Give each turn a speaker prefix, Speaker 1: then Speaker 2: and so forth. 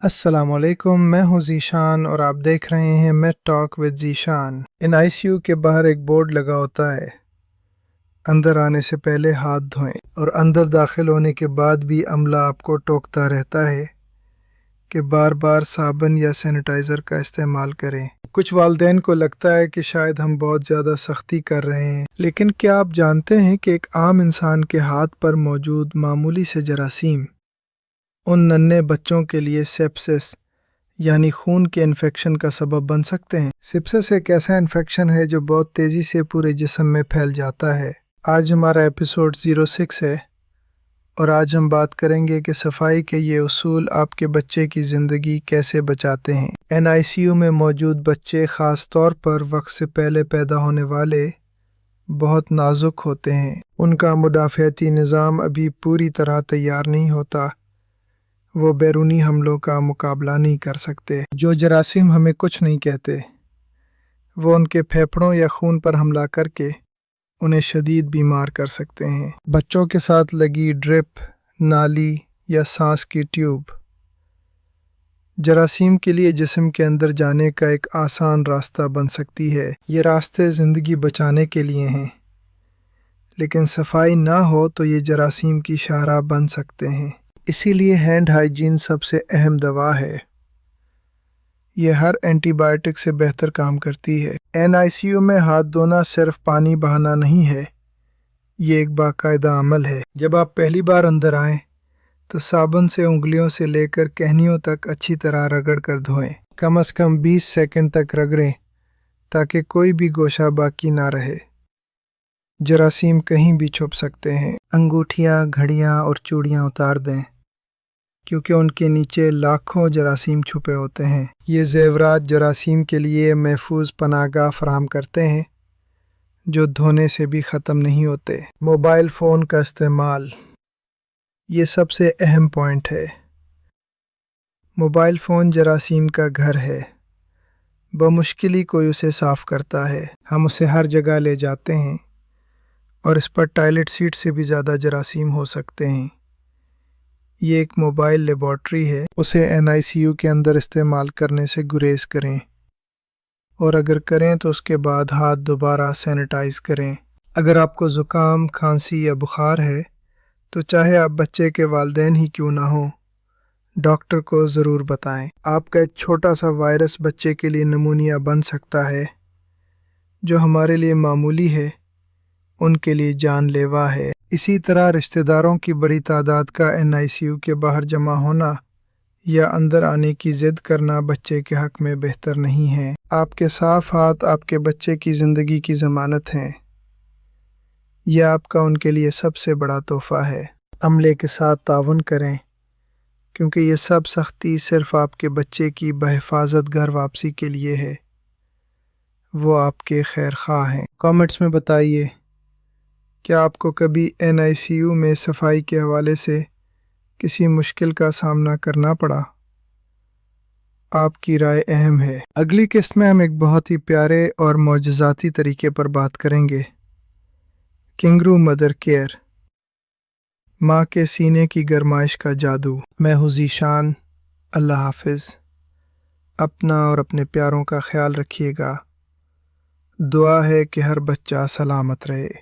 Speaker 1: السلام علیکم، میں ہوں ذیشان اور آپ دیکھ رہے ہیں میٹ ٹاک ود ذیشان۔ ان آئی سی یو کے باہر ایک بورڈ لگا ہوتا ہے، اندر آنے سے پہلے ہاتھ دھوئیں، اور اندر داخل ہونے کے بعد بھی عملہ آپ کو ٹوکتا رہتا ہے کہ بار بار صابن یا سینیٹائزر کا استعمال کریں۔ کچھ والدین کو لگتا ہے کہ شاید ہم بہت زیادہ سختی کر رہے ہیں، لیکن کیا آپ جانتے ہیں کہ ایک عام انسان کے ہاتھ پر موجود معمولی سے جراثیم ان ننھے بچوں کے لیے سیپسس یعنی خون کے انفیکشن کا سبب بن سکتے ہیں؟ سیپسس ایک ایسا انفیکشن ہے جو بہت تیزی سے پورے جسم میں پھیل جاتا ہے۔ آج ہمارا ایپیسوڈ 06 ہے اور آج ہم بات کریں گے کہ صفائی کے یہ اصول آپ کے بچے کی زندگی کیسے بچاتے ہیں۔ این آئی سی یو میں موجود بچے خاص طور پر وقت سے پہلے پیدا ہونے والے بہت نازک ہوتے ہیں۔ ان کا مدافعتی نظام ابھی پوری طرح تیار نہیں ہوتا، وہ بیرونی حملوں کا مقابلہ نہیں کر سکتے۔ جو جراثیم ہمیں کچھ نہیں کہتے، وہ ان کے پھیپھڑوں یا خون پر حملہ کر کے انہیں شدید بیمار کر سکتے ہیں۔ بچوں کے ساتھ لگی ڈرپ، نالی یا سانس کی ٹیوب جراثیم کے لیے جسم کے اندر جانے کا ایک آسان راستہ بن سکتی ہے۔ یہ راستے زندگی بچانے کے لیے ہیں، لیکن صفائی نہ ہو تو یہ جراثیم کی شاہراہ بن سکتے ہیں۔ اسی لیے ہینڈ ہائیجین سب سے اہم دوا ہے۔ یہ ہر اینٹی بائیوٹک سے بہتر کام کرتی ہے۔ این آئی سی یو میں ہاتھ دھونا صرف پانی بہانا نہیں ہے، یہ ایک باقاعدہ عمل ہے۔ جب آپ پہلی بار اندر آئیں تو صابن سے انگلیوں سے لے کر کہنیوں تک اچھی طرح رگڑ کر دھوئیں۔ کم از کم 20 سیکنڈ تک رگڑیں تاکہ کوئی بھی گوشہ باقی نہ رہے۔ جراثیم کہیں بھی چھپ سکتے ہیں۔ انگوٹھیاں، گھڑیاں اور چوڑیاں اتار دیں، کیونکہ ان کے نیچے لاکھوں جراثیم چھپے ہوتے ہیں۔ یہ زیورات جراثیم کے لیے محفوظ پناہ گاہ فراہم کرتے ہیں جو دھونے سے بھی ختم نہیں ہوتے۔ موبائل فون کا استعمال، یہ سب سے اہم پوائنٹ ہے۔ موبائل فون جراثیم کا گھر ہے، بمشکل ہی کوئی اسے صاف کرتا ہے۔ ہم اسے ہر جگہ لے جاتے ہیں اور اس پر ٹوائلٹ سیٹ سے بھی زیادہ جراثیم ہو سکتے ہیں۔ یہ ایک موبائل لیبارٹری ہے، اسے این آئی سی یو کے اندر استعمال کرنے سے گریز کریں، اور اگر کریں تو اس کے بعد ہاتھ دوبارہ سینیٹائز کریں۔ اگر آپ کو زکام، کھانسی یا بخار ہے تو چاہے آپ بچے کے والدین ہی کیوں نہ ہوں، ڈاکٹر کو ضرور بتائیں۔ آپ کا ایک چھوٹا سا وائرس بچے کے لیے نمونیا بن سکتا ہے، جو ہمارے لیے معمولی ہے، ان کے لیے جان لیوا ہے۔ اسی طرح رشتہ داروں کی بڑی تعداد کا این آئی سی یو کے باہر جمع ہونا یا اندر آنے کی ضد کرنا بچے کے حق میں بہتر نہیں ہے۔ آپ کے صاف ہاتھ آپ کے بچے کی زندگی کی ضمانت ہیں۔ یہ آپ کا ان کے لیے سب سے بڑا تحفہ ہے۔ عملے کے ساتھ تعاون کریں، کیونکہ یہ سب سختی صرف آپ کے بچے کی بحفاظت گھر واپسی کے لیے ہے۔ وہ آپ کے خیر خواہ ہیں۔ کامنٹس میں بتائیے، کیا آپ کو کبھی این آئی سی یو میں صفائی کے حوالے سے کسی مشکل کا سامنا کرنا پڑا؟ آپ کی رائے اہم ہے۔ اگلی قسط میں ہم ایک بہت ہی پیارے اور معجزاتی طریقے پر بات کریں گے، کنگرو مدر کیئر، ماں کے سینے کی گرمائش کا جادو۔ میں ہوں ذیشان، اللہ حافظ۔ اپنا اور اپنے پیاروں کا خیال رکھیے گا۔ دعا ہے کہ ہر بچہ سلامت رہے۔